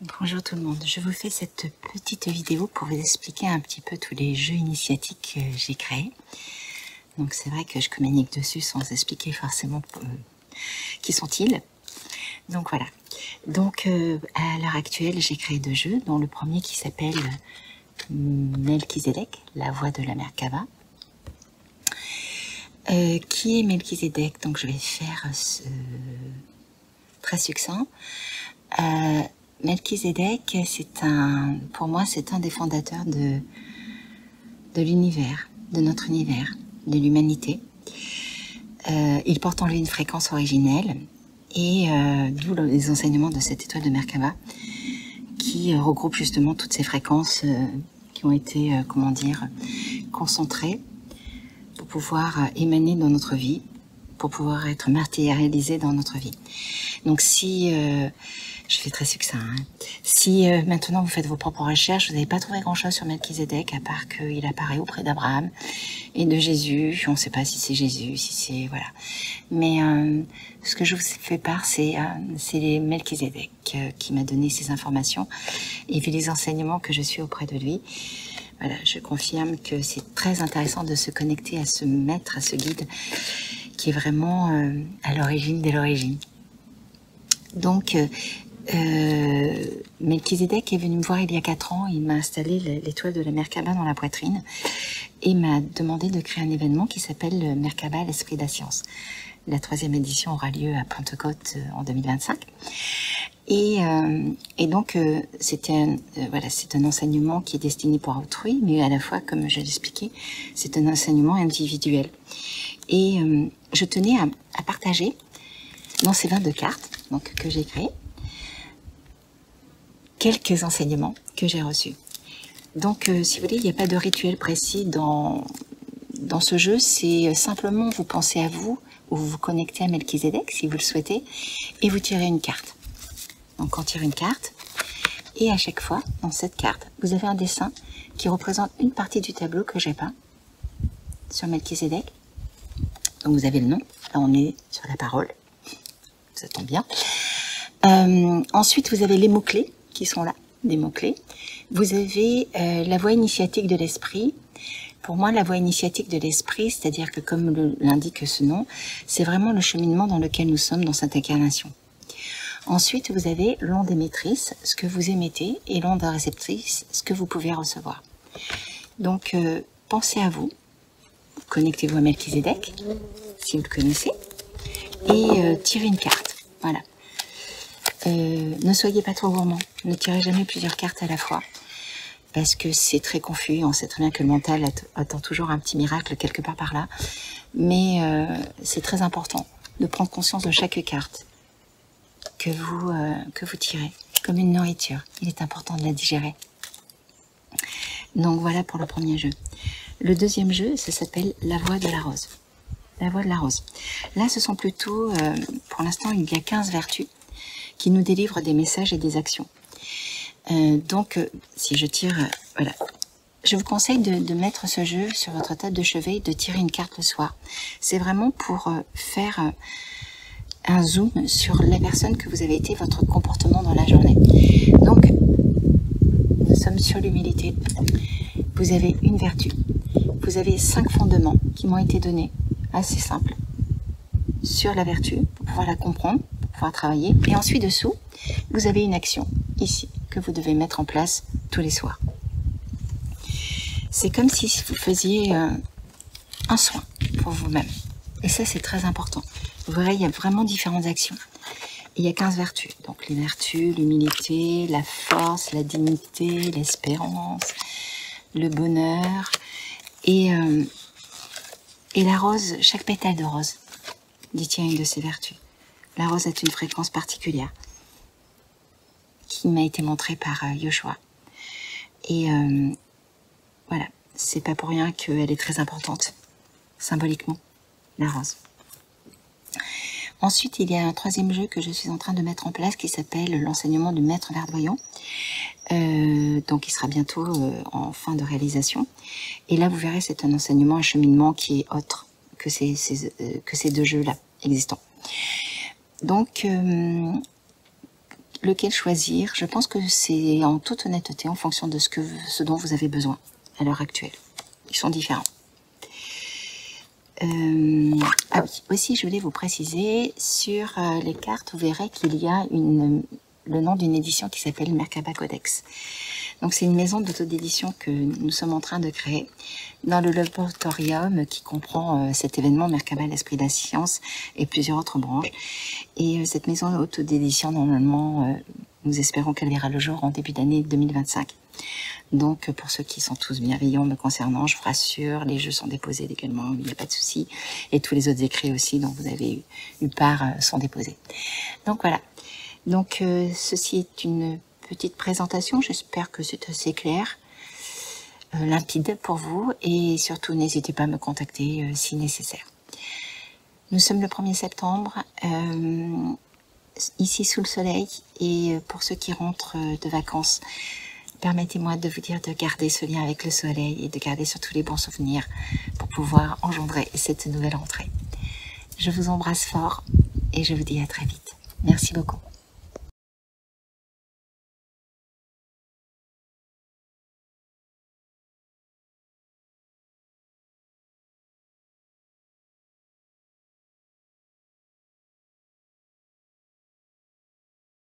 Bonjour tout le monde, je vous fais cette petite vidéo pour vous expliquer un petit peu tous les jeux initiatiques que j'ai créés. Donc c'est vrai que je communique dessus sans expliquer forcément qui sont-ils. Donc voilà. Donc à l'heure actuelle j'ai créé 2 jeux, dont le premier qui s'appelle Melchizedek, la voix de la Merkaba. Qui est Melchizedek? Donc je vais faire très succinct. Melchizedek, pour moi, c'est un des fondateurs de l'univers, de notre univers, de l'humanité. Il porte en lui une fréquence originelle, et d'où les enseignements de cette étoile de Merkaba, qui regroupe justement toutes ces fréquences qui ont été, concentrées pour pouvoir émaner dans notre vie, pour pouvoir être matérialisées dans notre vie. Donc si... je fais très succinct. Si maintenant vous faites vos propres recherches, vous n'avez pas trouvé grand-chose sur Melchizedek, à part qu'il apparaît auprès d'Abraham et de Jésus. On ne sait pas si c'est Jésus, si c'est... Voilà. Mais ce que je vous fais part, c'est Melchizedek qui m'a donné ces informations. Et vu les enseignements que je suis auprès de lui, voilà, je confirme que c'est très intéressant de se connecter à ce maître, à ce guide, qui est vraiment à l'origine de l'origine. Donc... Melchizedek est venu me voir il y a 4 ans, il m'a installé l'étoile de la Merkaba dans la poitrine et m'a demandé de créer un événement qui s'appelle Merkaba, l'esprit de la science. La 3e édition aura lieu à Pentecôte en 2025. Et donc c'est un enseignement qui est destiné pour autrui, mais à la fois, comme je l'expliquais, c'est un enseignement individuel. Et je tenais à partager dans ces 22 cartes donc, que j'ai créées, quelques enseignements que j'ai reçus. Donc, si vous voulez, il n'y a pas de rituel précis dans ce jeu, c'est simplement vous pensez à vous, ou vous vous connectez à Melchizedek, si vous le souhaitez, et vous tirez une carte. Donc, on tire une carte, et à chaque fois, dans cette carte, vous avez un dessin qui représente une partie du tableau que j'ai peint sur Melchizedek. Donc, vous avez le nom, là on est sur la parole, ça tombe bien. Ensuite, vous avez les mots-clés, qui sont là, des mots-clés. Vous avez la voie initiatique de l'esprit. Pour moi, la voie initiatique de l'esprit, c'est-à-dire que comme l'indique ce nom, c'est vraiment le cheminement dans lequel nous sommes dans cette incarnation. Ensuite, vous avez l'onde émettrice, ce que vous émettez, et l'onde réceptrice, ce que vous pouvez recevoir. Donc, pensez à vous, connectez-vous à Melchizedek, si vous le connaissez, et tirez une carte. Voilà. Ne soyez pas trop gourmand, ne tirez jamais plusieurs cartes à la fois, parce que c'est très confus, on sait très bien que le mental attend toujours un petit miracle quelque part par là, mais c'est très important de prendre conscience de chaque carte que vous tirez, comme une nourriture, il est important de la digérer. Donc voilà pour le premier jeu. Le deuxième jeu, ça s'appelle La voix de la rose. La voix de la rose. Là, ce sont plutôt, pour l'instant, il y a 15 vertus qui nous délivre des messages et des actions. Si je tire, voilà. Je vous conseille de mettre ce jeu sur votre table de chevet et de tirer une carte le soir. C'est vraiment pour faire un zoom sur la personne que vous avez été, votre comportement dans la journée. Donc, nous sommes sur l'humilité. Vous avez une vertu. Vous avez 5 fondements qui m'ont été donnés, assez simples, sur la vertu, pour pouvoir la comprendre, pouvoir travailler. Et ensuite dessous, vous avez une action, ici, que vous devez mettre en place tous les soirs. C'est comme si vous faisiez un soin pour vous-même. Et ça, c'est très important. Vous verrez, il y a vraiment différentes actions. Et il y a 15 vertus. Donc les vertus, l'humilité, la force, la dignité, l'espérance, le bonheur. Et la rose, chaque pétale de rose détient une de ces vertus. La rose est une fréquence particulière qui m'a été montrée par Yoshua. Et voilà, c'est pas pour rien qu'elle est très importante, symboliquement, la rose. Ensuite, il y a un 3e jeu que je suis en train de mettre en place qui s'appelle l'enseignement du maître verdoyant. Donc il sera bientôt en fin de réalisation. Et là, vous verrez, c'est un enseignement, un cheminement qui est autre que ces 2 jeux-là existants. Donc, lequel choisir. Je pense que c'est en toute honnêteté en fonction de ce dont vous avez besoin à l'heure actuelle. Ils sont différents. Ah oui, aussi je voulais vous préciser, sur les cartes, vous verrez qu'il y a le nom d'une édition qui s'appelle Merkaba Codex. Donc c'est une maison d'autodédition que nous sommes en train de créer dans le laboratorium qui comprend cet événement Merkaba, l'esprit de la science et plusieurs autres branches. Et cette maison d'autodédition, normalement, nous espérons qu'elle verra le jour en début d'année 2025. Donc pour ceux qui sont tous bienveillants me concernant, je vous rassure, les jeux sont déposés légalement, il n'y a pas de souci. Et tous les autres écrits aussi dont vous avez eu part sont déposés. Donc voilà. Donc ceci est une petite présentation, j'espère que c'est assez clair, limpide pour vous, et surtout n'hésitez pas à me contacter si nécessaire. Nous sommes le 1er septembre, ici sous le soleil, et pour ceux qui rentrent de vacances, permettez-moi de vous dire de garder ce lien avec le soleil et de garder surtout les bons souvenirs pour pouvoir engendrer cette nouvelle rentrée. Je vous embrasse fort et je vous dis à très vite. Merci beaucoup.